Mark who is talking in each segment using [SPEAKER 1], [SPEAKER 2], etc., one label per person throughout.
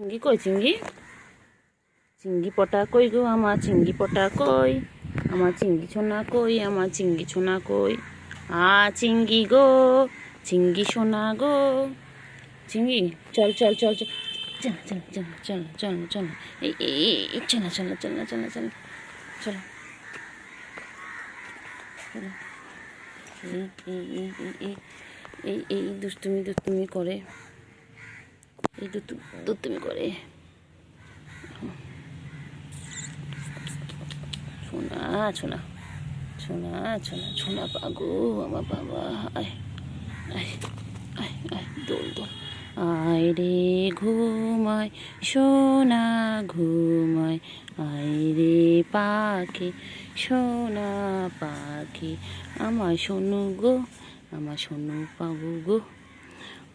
[SPEAKER 1] চিংড়ি কই চিংড়ি? চিংড়ি পটা কই গো আমার চিংড়ি পটা কই? আমার চিংড়ি ছোনা কই? আমার চিংড়ি ছোনা কই? চিংড়ি গো চিংড়ি সোনা গো। চিংড়ি চল চল চল চল চল চল চল চল চল চল এই চল চল চল চল চল চলো এই দুষ্টুমি দুষ্টুমি করে, এই দুষ্টুমি করে। সোনা সোনা সোনা সোনা সোনা পাগো আমার বাবা। আয় আয় আয় আয় দোল দোল। আয় রে ঘুমায় সোনা ঘুমায়, আয় রে পাখি সোনা পাখি, আমার সোনু গো আমার সোনু পাবু গো।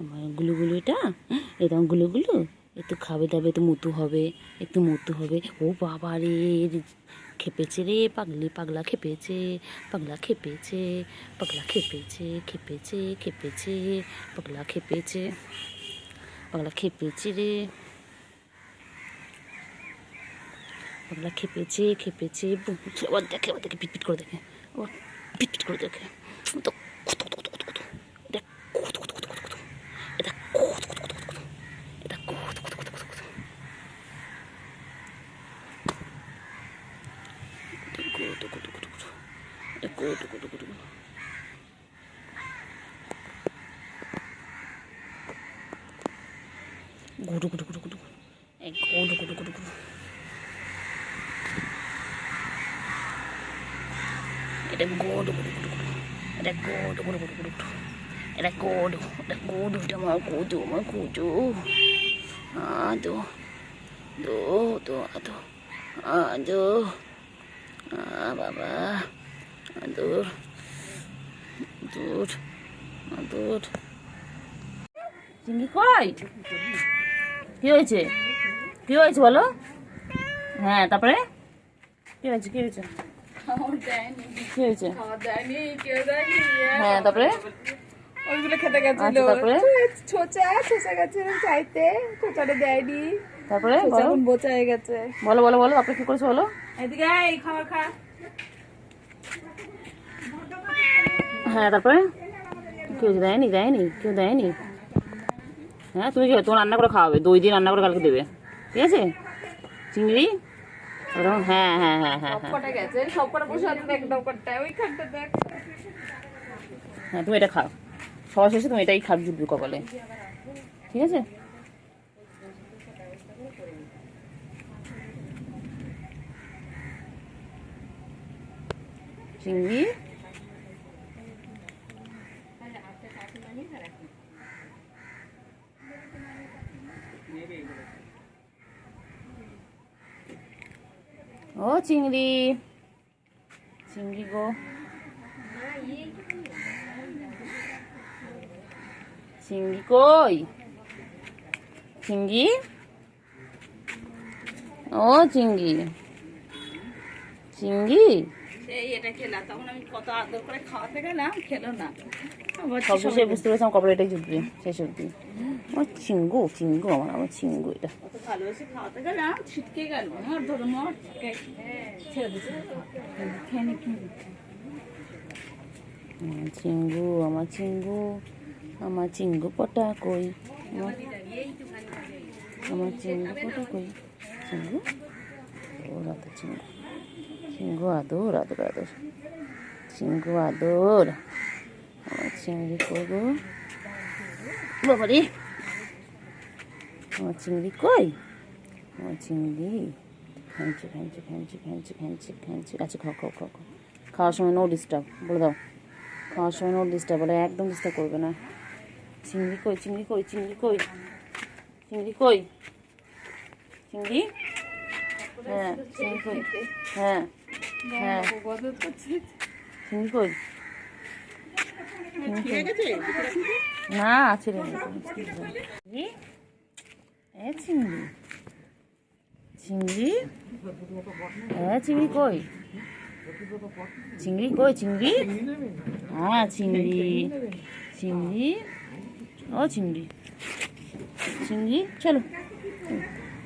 [SPEAKER 1] আমার গুলুগুলু এটা গুলুগুলু একটু খাবে দাবে, একটু মুতু হবে, একটু মুতু হবে। ও বাবা রে খেপেছে রে, পাগলা খেপেছে, পাগলা খেপেছে, পাগলা খেপেছে, খেপেছে খেপেছে, পাগলা খেপেছে, পাগলা খেপেছে রে, পাগলা খেপেছে খেপেছে। আবার দেখে পিটপিট করে দেখে, আবার পিটপিট করে দেখে। তো গুডু গুডু গুডু গুডু গুডু গুডু গুডু গুডু। এটা গুডু গুডু গুডু গুডু, এটা গুডু গুডু গুডু গুডু, এটা গুডু, এটা গুডু, এটা আমার গুডু, আমার গুডু। আদো দো দো আদো আদো বাবা আদর দূর আদর। চিংড়ি কই? কি হয়েছে? কি হয়েছে বলো? হ্যাঁ তারপরে কি হয়েছে? কি হয়েছে? কি হয়েছে? হ্যাঁ তারপরে
[SPEAKER 2] ওইগুলো খেতে গেছিল,
[SPEAKER 1] তারপরে
[SPEAKER 2] ছোচা গেছে চাইতে, ছোচাটা দেয়নি,
[SPEAKER 1] তারপরে
[SPEAKER 2] এখন বোচা হয়ে গেছে।
[SPEAKER 1] বলো বলো বলো আপনি কি করেছো বলো?
[SPEAKER 2] এদিকে এই খাবার খা।
[SPEAKER 1] হ্যাঁ তারপরে কেউ দেয়নি? দেয়নি কেউ দেয়নি? হ্যাঁ তুমি কি তোমার রান্না করে খাওয়াবে, 2 দিন রান্না করে কালকে দেবে, ঠিক আছে? চিংড়ি হ্যাঁ হ্যাঁ হ্যাঁ হ্যাঁ
[SPEAKER 2] সবকটা গেছে, সবকটা বসে আছে দেখ, দোকানটা ওইখানটা দেখ।
[SPEAKER 1] হ্যাঁ তুমি এটা খাও, সবার শেষে তুমি এটাই খাবে জুটবি কপালে, ঠিক আছে? চিংড়ি ও চিংড়ি, চিংড়ি গো চিংড়ি কই? চিংড়ি ও চিংড়ি, চিংড়ি
[SPEAKER 2] সেই এটা খেলা, তখন আমি কত আদর করে খাওয়াতে গেলাম, খেলো না।
[SPEAKER 1] সব শেষে বুঝতে পেরেছিলাম কপালে এটাই জুটবে শেষ অব্দি। আমার চিঙ্গু চিঙ্গু আমার চিঙ্গু এটা
[SPEAKER 2] কত ভালোবেসে খাওয়াতে গেলাম, ছিটকে গেল আমার, ধরো মর ছেড়ে দিচ্ছে। খেয়ে
[SPEAKER 1] চিঙ্গু আমার চিঙ্গু, আমার চিঙ্গু পটা কই? আমার চিঙ্গু পটা কই? চিঙ্গু ও আদর চিঙ্গু, চিঙ্গু আদর আদর আদর, চিঙ্গু আদর। আমার চিংড়ি করবো বাবারে, আমার চিংড়ি কই? আমার চিংড়ি খাইছে খাইছে খাইছে খাইছে খাইছে খাইছে। আচ্ছা খাও খাও খাও খাও, খাওয়ার সময় নো ডিস্টার্ব বলে দাও, খাওয়ার সময় নো ডিস্টার্ব বলে, একদম ডিস্টার্ব করবে না। চিংড়ি কই? চিংড়ি কই? চিংড়ি কই? চিংড়ি কই? চিংড়ি হ্যাঁ চিংড়ি কই? হ্যাঁ হ্যাঁ চিংড়ি কই? না আছে রে চিংড়ি, চিংড়ি হ্যাঁ চিংড়ি কই? চিংড়ি কই? চিংড়ি হ্যাঁ চিংড়ি, চিংড়ি ও চিংড়ি, চিংড়ি চলো।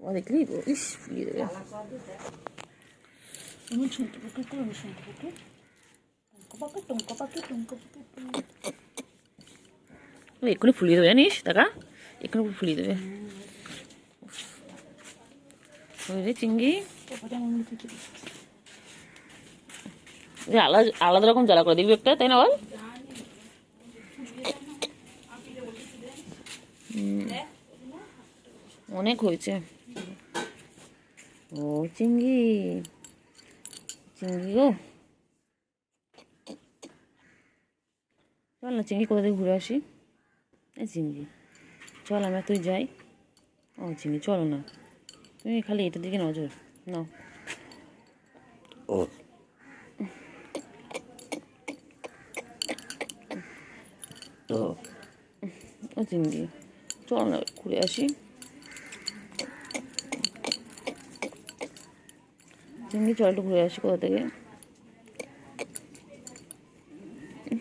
[SPEAKER 1] ও দেখলি গো, ইস ফুলিয়ে দেবে।
[SPEAKER 2] আমি শুনতে পাখি করে আমি শুনতে পাখি টুঙ্কো পাখি টুঙ্কো পাখি টুঙ্কো
[SPEAKER 1] ও এক্ষুনি ফুলিয়ে দেবে জানিস, টাকা এক্ষুনি ফুলিয়ে দেবে। ওই রে চিংড়ি,
[SPEAKER 2] পাখিটা আমার মুখে চলে
[SPEAKER 1] যে আলাদা আলাদা রকম জ্বালা করে দেখবি একটা, তাই না বল? অনেক হয়েছে। ও চিংড়ি, চিংড়ি গো, চল না চিংড়ি কোথা থেকে ঘুরে আসি। এই চিংড়ি চল, আমরা তুই যাই। ও চিংড়ি চলো না, তুমি খালি এটার দিকে নজর নাও। তো ও চিংড়ি চল না ঘুরে আসি। চিংড়ি চল একটু ঘুরে আসি কোথা থেকে।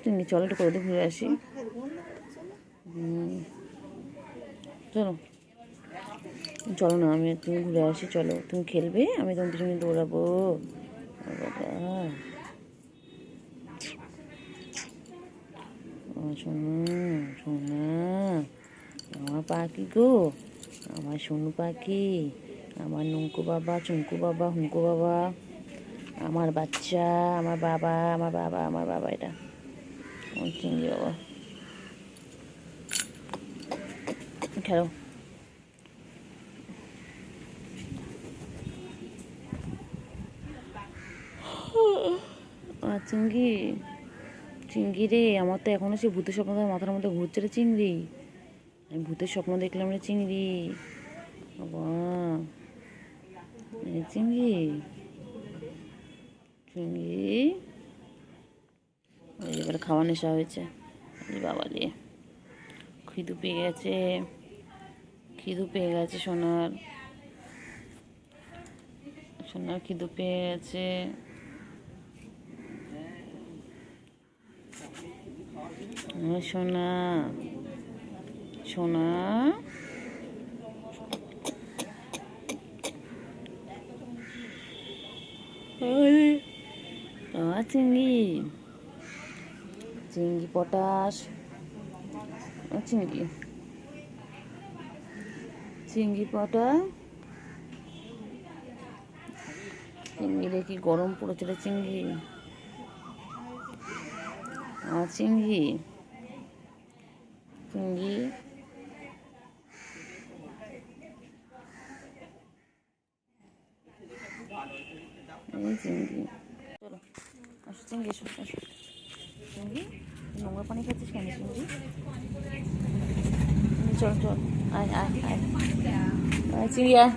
[SPEAKER 1] চিংড়ি চল একটু কোথা থেকে ঘুরে আসি। চলো চলো না, আমি তুমি ঘুরে আসি, চলো তুমি খেলবে, আমি তোমার পিছনে দৌড়াবো। বাবা সোনা, সোনা আমার পাখি গো, আমার সোনু পাখি, আমার নঙ্কু বাবা, চুঙ্কু বাবা, হুঙ্কু বাবা, আমার বাচ্চা, আমার বাবা, আমার বাবা, আমার বাবা, এটা আমার চিংড়ি বাবা। খেলো। আর চিংড়ি, চিংড়ি রে, আমার তো এখনো সে ভূতের স্বপ্ন মাথার মধ্যে ঘুরছে রে চিংড়ি। আমি ভূতের স্বপ্ন দেখলাম রে চিংড়ি বাবা। চিংড়ি, চিংড়ি এবারে খাওয়া নেশা হয়েছে বাবা দিয়ে। খিদু পেয়ে গেছে, খিদু পেয়ে গেছে সোনার, সোনার খিদু পেয়ে গেছে। সোনা, সোনা চিংড়ি, চিংড়ি পটাশ, চিংড়ি, চিংড়ি পটা, চিংড়ি রে কি গরম পড়েছে রে চিংড়ি। চিংড়ি, চিংড়ি এই চিংড়ি, চলো আসো চিংড়ি, এসো আসো চিংড়ি। নোংরা পানি খাচ্ছিস কেন চিংড়ি? চল চল, আয় আয় আয় চিংড়ি আয়।